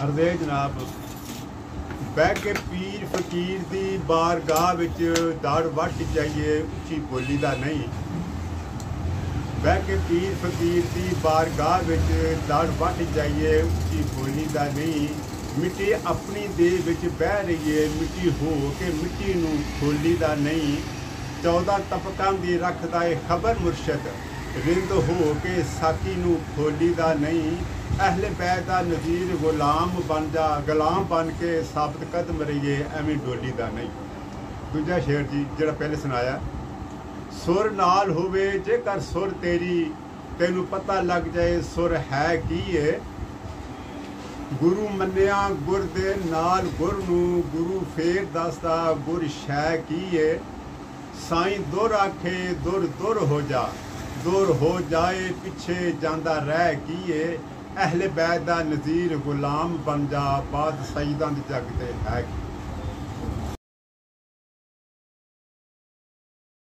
ਅਰਦੇ ਜਨਾਬ ਬਹਿ ਕੇ ਪੀਰ ਫਕੀਰ ਦੀ ਬਾਰਗਾਹ ਵਿੱਚ ਦੜ ਵੱਟ ਜਾਈਏ ਉੱਚੀ ਬੋਲੀ ਦਾ ਨਹੀਂ। ਬਹਿ ਕੇ ਪੀਰ ਫਕੀਰ ਦੀ ਬਾਰਗਾਹ ਵਿੱਚ ਦੜ ਵੱਟ ਜਾਈਏ ਉੱਚੀ ਬੋਲੀ ਦਾ ਨਹੀਂ। ਮਿੱਟੀ ਆਪਣੀ ਦੇ ਵਿੱਚ ਬਹਿ ਰਹੀਏ ਮਿੱਟੀ ਹੋ ਕੇ ਮਿੱਟੀ ਨੂੰ ਖੋਲੀ ਦਾ ਨਹੀਂ। 14 ਤਪਕਾਂ ਦੀ ਰੱਖਦਾ ਏ ਖਬਰ ਮੁਰਸ਼ਦ ਰਿੰਦ ਹੋ ਕੇ ਸਾਕੀ ਨੂੰ ਖੋਲੀ ਦਾ ਨਹੀਂ। ਅਹਲੇ ਬੈਤ ਦਾ ਨਜ਼ੀਰ ਗੁਲਾਮ ਬਣ ਜਾ ਗੁਲਾਮ ਬਣ ਕੇ ਸਾਬਤ ਕਦਮ ਰਹੀਏ ਐਵੇਂ ਡੋਲੀ ਦਾ ਨਹੀਂ। ਦੂਜਾ ਸ਼ੇਰ ਜੀ ਜਿਹੜਾ ਪਹਿਲੇ ਸੁਣਾਇਆ, ਸੁਰ ਨਾਲ ਹੋਵੇ ਜੇਕਰ ਸੁਰ ਤੇਰੀ ਤੈਨੂੰ ਪਤਾ ਲੱਗ ਜਾਏ ਸੁਰ ਹੈ ਕੀ ਏ। ਗੁਰੂ ਮੰਨਿਆ ਗੁਰ ਦੇ ਨਾਲ ਗੁਰ ਨੂੰ ਗੁਰੂ ਫੇਰ ਦੱਸਦਾ ਗੁਰ ਸ਼ੈ ਕੀ ਏ। ਸਾਈਂ ਦੁਰ ਆਖੇ ਦੁਰ ਦੁਰ ਹੋ ਜਾ ਦੁਰ ਹੋ ਜਾਏ ਪਿੱਛੇ ਜਾਂਦਾ ਰਹਿ ਕੀ ਏ। ਅਹਲੇ ਬੈਤ ਦਾ ਨਜ਼ੀਰ ਗੁਲਾਮ ਬਣ ਜਾ ਬਾਦ ਸਈਦਾਂ ਦੇ ਜੱਗ ਤੇ ਹੈ ਕੀ।